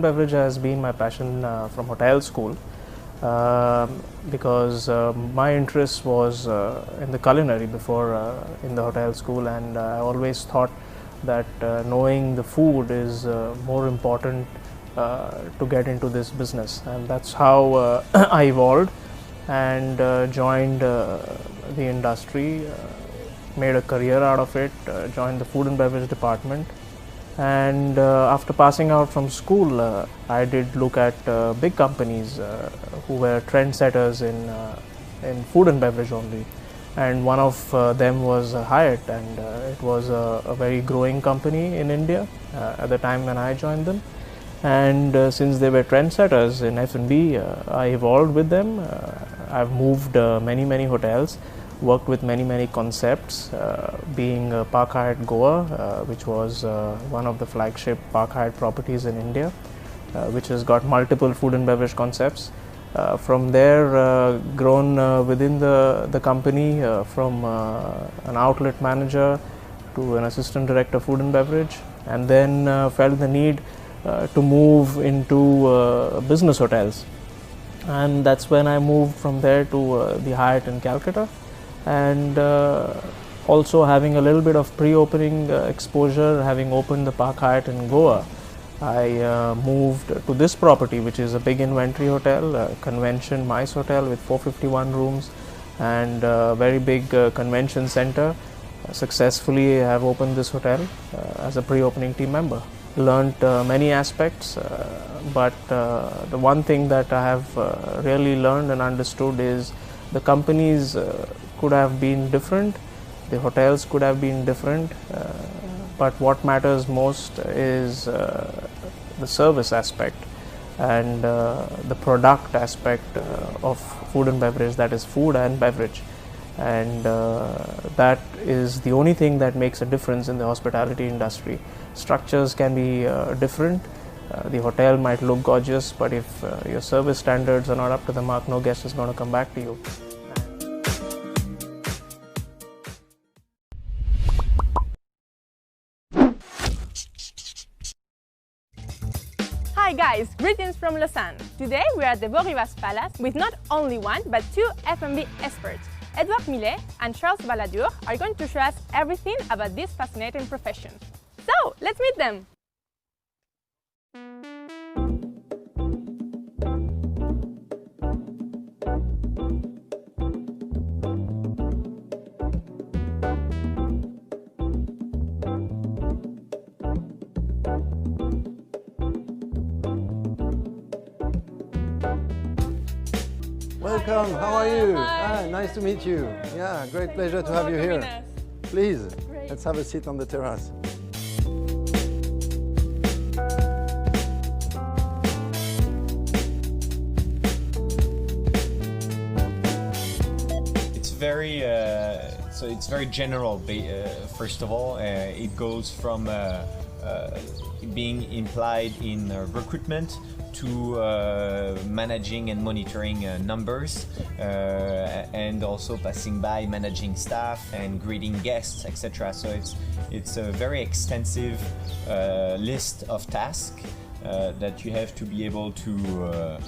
and beverage has been my passion from hotel school because my interest was in the culinary before in the hotel school, and I always thought that knowing the food is more important to get into this business, and that's how I evolved and joined the industry, made a career out of it, joined the food and beverage department. And after passing out from school, I did look at big companies who were trendsetters in food and beverage only. And one of them was Hyatt, and it was a very growing company in India at the time when I joined them. And since they were trendsetters in F&B, I evolved with them. I've moved many hotels, worked with many concepts, being Park Hyatt Goa, which was one of the flagship Park Hyatt properties in India, which has got multiple food and beverage concepts. From there, grown within the company from an outlet manager to an assistant director food and beverage, and then felt the need to move into business hotels. And that's when I moved from there to the Hyatt in Calcutta. And also having a little bit of pre-opening exposure, having opened the Park Hyatt in Goa, I moved to this property, which is a big inventory hotel, a convention MICE hotel with 451 rooms and a very big convention center. Successfully have opened this hotel as a pre-opening team member. Learned many aspects, but the one thing that I have really learned and understood is the companies could have been different, the hotels could have been different, but what matters most is the service aspect and the product aspect of food and beverage, that is food and beverage. And that is the only thing that makes a difference in the hospitality industry. Structures can be different. The hotel might look gorgeous, but if your service standards are not up to the mark, no guest is going to come back to you. Hi guys, greetings from Lausanne. Today we are at the Beau Rivage Palace with not only one but two F&B experts. Edouard Millet and Charles Balladur are going to show us everything about this fascinating profession. So, let's meet them! Welcome, how are you? Hi. Nice to meet you. Yeah, great pleasure to have you here. Please, Great. let's have a seat on the terrace. It's very general. First of all, it goes from being implied in recruitment to managing and monitoring numbers, and also passing by managing staff and greeting guests, etc. So it's a very extensive list of tasks that you have to be able to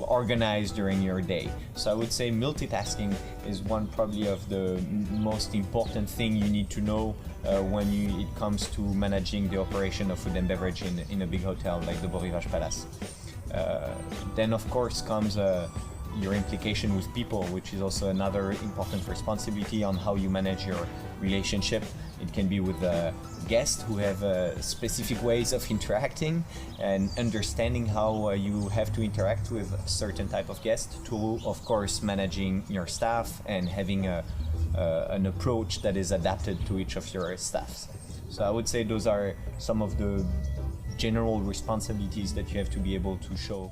organize during your day. So I would say multitasking is one probably of the most important thing you need to know when it comes to managing the operation of food and beverage in a big hotel like the Beau Rivage Palace. Then of course comes your implication with people, which is also another important responsibility on how you manage your relationship. It can be with guests who have specific ways of interacting and understanding how you have to interact with a certain type of guest, to of course managing your staff and having an approach that is adapted to each of your staffs. So I would say those are some of the general responsibilities that you have to be able to show